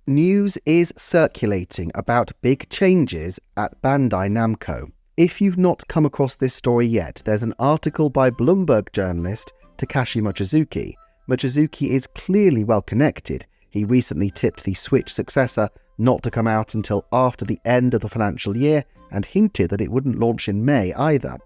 News is circulating about big changes at Bandai Namco. If you've not come across this story yet, there's an article by Bloomberg journalist Takashi Mochizuki. Mochizuki is clearly well connected. He recently tipped the Switch successor not to come out until after the end of the financial year and hinted that it wouldn't launch in May either.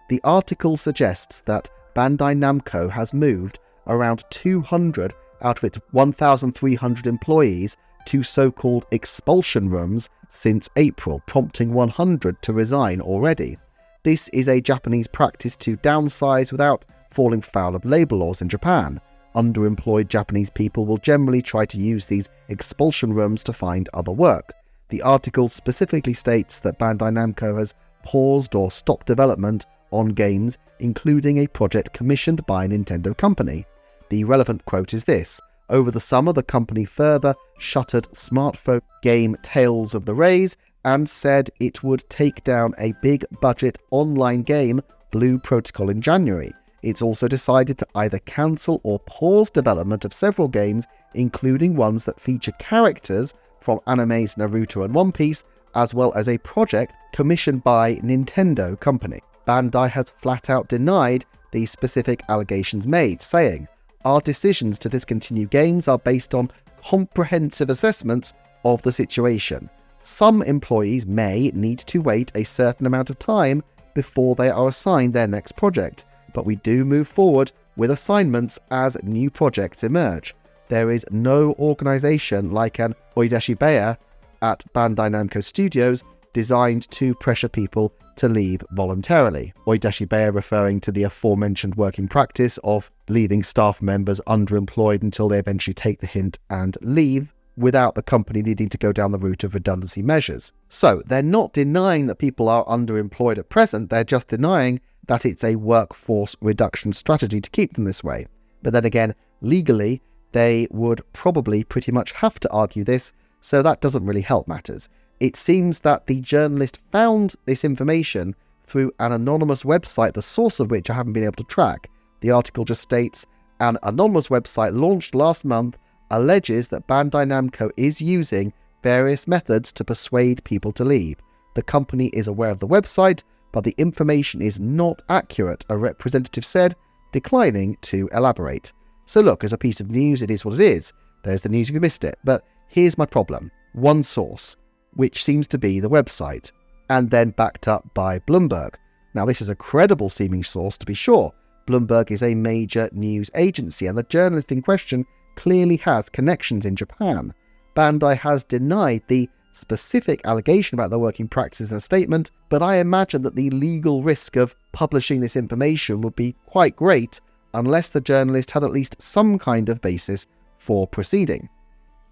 The article suggests that Bandai Namco has moved around 200 out of its 1,300 employees to so-called expulsion rooms since April, prompting 100 to resign already. This is a Japanese practice to downsize without falling foul of labour laws in Japan. Underemployed Japanese people will generally try to use these expulsion rooms to find other work. The article specifically states that Bandai Namco has paused or stopped development on games, including a project commissioned by a Nintendo company. The relevant quote is this: "Over the summer, the company further shuttered smartphone game Tales of the Rays and said it would take down a big-budget online game, Blue Protocol, in January. It's also decided to either cancel or pause development of several games, including ones that feature characters from animes Naruto and One Piece, as well as a project commissioned by Nintendo company." Bandai has flat out denied the specific allegations made, saying, "Our decisions to discontinue games are based on comprehensive assessments of the situation. Some employees may need to wait a certain amount of time before they are assigned their next project, but we do move forward with assignments as new projects emerge. There is no organization like an Oidashibeya at Bandai Namco Studios designed to pressure people to leave voluntarily." Oidashibeya referring to the aforementioned working practice of leaving staff members underemployed until they eventually take the hint and leave, without the company needing to go down the route of redundancy measures. So they're not denying that people are underemployed at present, they're just denying that it's a workforce reduction strategy to keep them this way. But then again, legally, they would probably pretty much have to argue this, so that doesn't really help matters. It seems that the journalist found this information through an anonymous website, the source of which I haven't been able to track. The article just states, "An anonymous website launched last month alleges that Bandai Namco is using various methods to persuade people to leave. The company is aware of the website, but the information is not accurate," a representative said, declining to elaborate. So look, as a piece of news, it is what it is. There's the news if you missed it. But here's my problem. One source, which seems to be the website, and then backed up by Bloomberg. Now, this is a credible seeming source, to be sure. Bloomberg is a major news agency, and the journalist in question clearly has connections in Japan. Bandai has denied the specific allegation about their working practices in a statement, but I imagine that the legal risk of publishing this information would be quite great unless the journalist had at least some kind of basis for proceeding.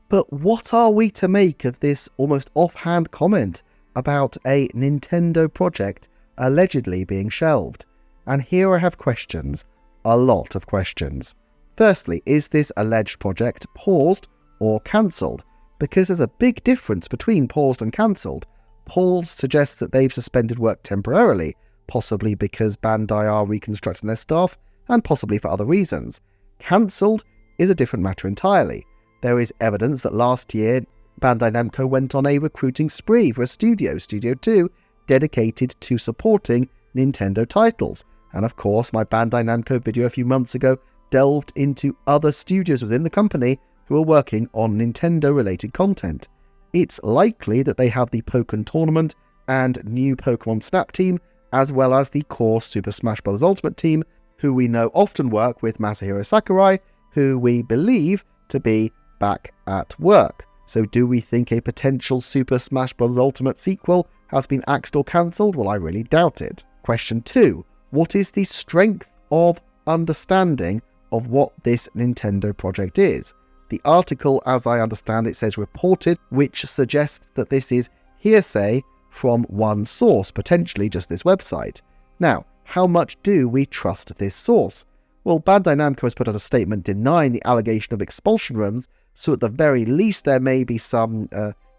But what are we to make of this almost offhand comment about a Nintendo project allegedly being shelved? And here I have questions, a lot of questions. Firstly, is this alleged project paused or cancelled? Because there's a big difference between paused and cancelled. Paused suggests that they've suspended work temporarily, possibly because Bandai are reconstructing their staff, and possibly for other reasons. Cancelled is a different matter entirely. There is evidence that last year, Bandai Namco went on a recruiting spree for a Studio 2, dedicated to supporting Nintendo titles. And of course, my Bandai Namco video a few months ago delved into other studios within the company who are working on Nintendo-related content. It's likely that they have the Pokken Tournament and new Pokemon Snap team, as well as the core Super Smash Bros. Ultimate team, who we know often work with Masahiro Sakurai, who we believe to be back at work. So do we think a potential Super Smash Bros. Ultimate sequel has been axed or cancelled? Well, I really doubt it. Question 2. What is the strength of understanding of what this Nintendo project is? The article, as I understand it, says reported, which suggests that this is hearsay from one source, potentially just this website. Now, how much do we trust this source? Well, Bandai Namco has put out a statement denying the allegation of expulsion rooms, so at the very least there may be some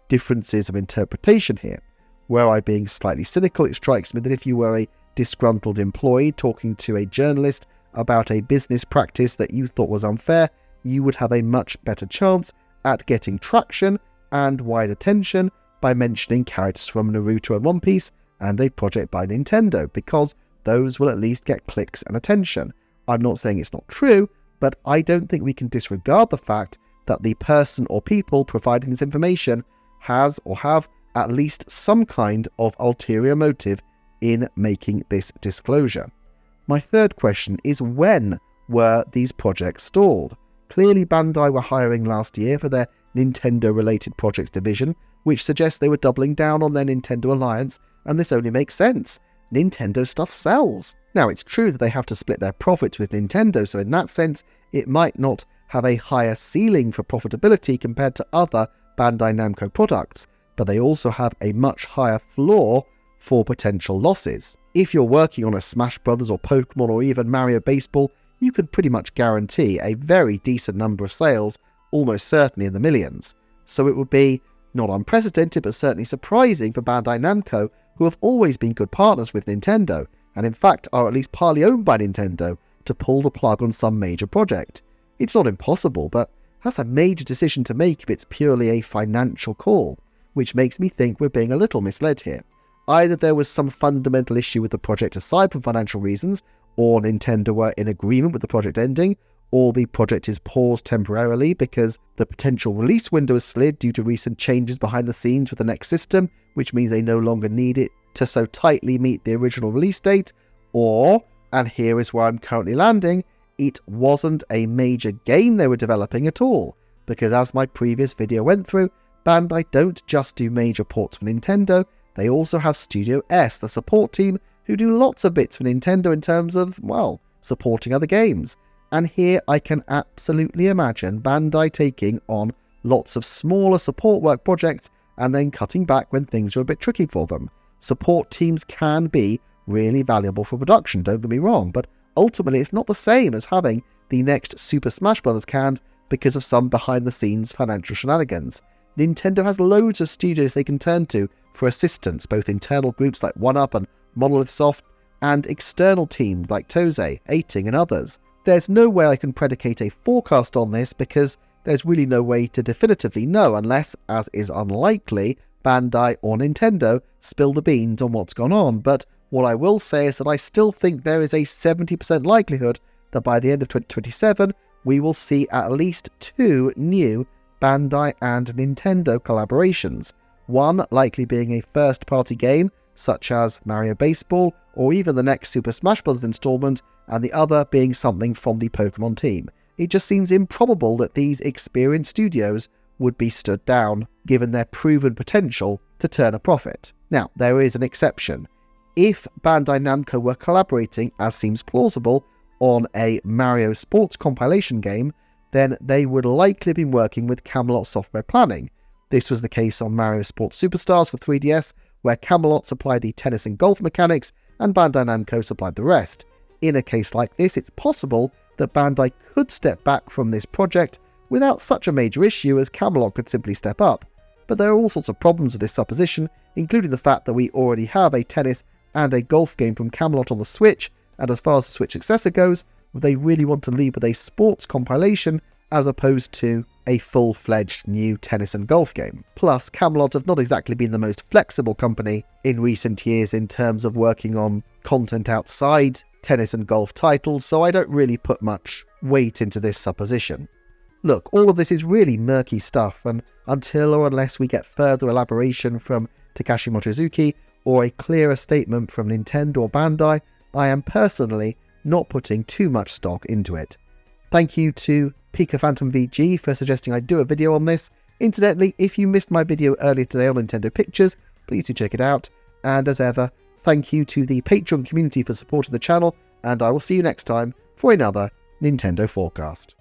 differences of interpretation here. Were I being slightly cynical, it strikes me that if you were a disgruntled employee talking to a journalist about a business practice that you thought was unfair, you would have a much better chance at getting traction and wide attention by mentioning characters from Naruto and One Piece and a project by Nintendo, because those will at least get clicks and attention. I'm not saying it's not true, but I don't think we can disregard the fact that the person or people providing this information has or have at least some kind of ulterior motive in making this disclosure. My third question is, when were these projects stalled? Clearly Bandai were hiring last year for their Nintendo-related projects division, which suggests they were doubling down on their Nintendo alliance, and this only makes sense. Nintendo stuff sells. Now, it's true that they have to split their profits with Nintendo, so in that sense, it might not have a higher ceiling for profitability compared to other Bandai Namco products, but they also have a much higher floor for potential losses. If you're working on a Smash Bros. Or Pokemon or even Mario Baseball, you can pretty much guarantee a very decent number of sales, almost certainly in the millions. So it would be not unprecedented, but certainly surprising for Bandai Namco, who have always been good partners with Nintendo, and in fact are at least partly owned by Nintendo, to pull the plug on some major project. It's not impossible, but that's a major decision to make if it's purely a financial call, which makes me think we're being a little misled here. Either there was some fundamental issue with the project aside from financial reasons, or Nintendo were in agreement with the project ending, or the project is paused temporarily because the potential release window is slid due to recent changes behind the scenes with the next system, which means they no longer need it to so tightly meet the original release date, or, and here is where I'm currently landing, it wasn't a major game they were developing at all, because as my previous video went through, Bandai don't just do major ports for Nintendo, they also have Studio S, the support team, who do lots of bits for Nintendo in terms of, well, supporting other games. And here I can absolutely imagine Bandai taking on lots of smaller support work projects and then cutting back when things are a bit tricky for them. Support teams can be really valuable for production, don't get me wrong, but ultimately it's not the same as having the next Super Smash Bros. Canned because of some behind-the-scenes financial shenanigans. Nintendo has loads of studios they can turn to for assistance, both internal groups like 1UP and Monolith Soft, and external teams like Toze, Eighting and others. There's no way I can predicate a forecast on this because there's really no way to definitively know unless, as is unlikely, Bandai or Nintendo spill the beans on what's gone on, but what I will say is that I still think there is a 70% likelihood that by the end of 2027 we will see at least 2 new Bandai and Nintendo collaborations, one likely being a first-party game such as Mario Baseball or even the next Super Smash Bros. Installment, and the other being something from the Pokemon team. It just seems improbable that these experienced studios would be stood down, given their proven potential to turn a profit. Now, there is an exception. If Bandai Namco were collaborating, as seems plausible, on a Mario sports compilation game, then they would likely have been working with Camelot Software Planning. This was the case on Mario Sports Superstars for 3DS, where Camelot supplied the tennis and golf mechanics, and Bandai Namco supplied the rest. In a case like this, it's possible that Bandai could step back from this project without such a major issue, as Camelot could simply step up. But there are all sorts of problems with this supposition, including the fact that we already have a tennis and a golf game from Camelot on the Switch, and as far as the Switch successor goes, they really want to lead with a sports compilation as opposed to a full-fledged new tennis and golf game. Plus, Camelot have not exactly been the most flexible company in recent years in terms of working on content outside tennis and golf titles, so I don't really put much weight into this supposition. Look, all of this is really murky stuff, and until or unless we get further elaboration from Takashi Mochizuki or a clearer statement from Nintendo or Bandai, I am personally not putting too much stock into it. Thank you to Pika Phantom VG for suggesting I do a video on this. Incidentally, if you missed my video earlier today on Nintendo Pictures, please do check it out. And as ever, thank you to the Patreon community for supporting the channel, and I will see you next time for another Nintendo Forecast.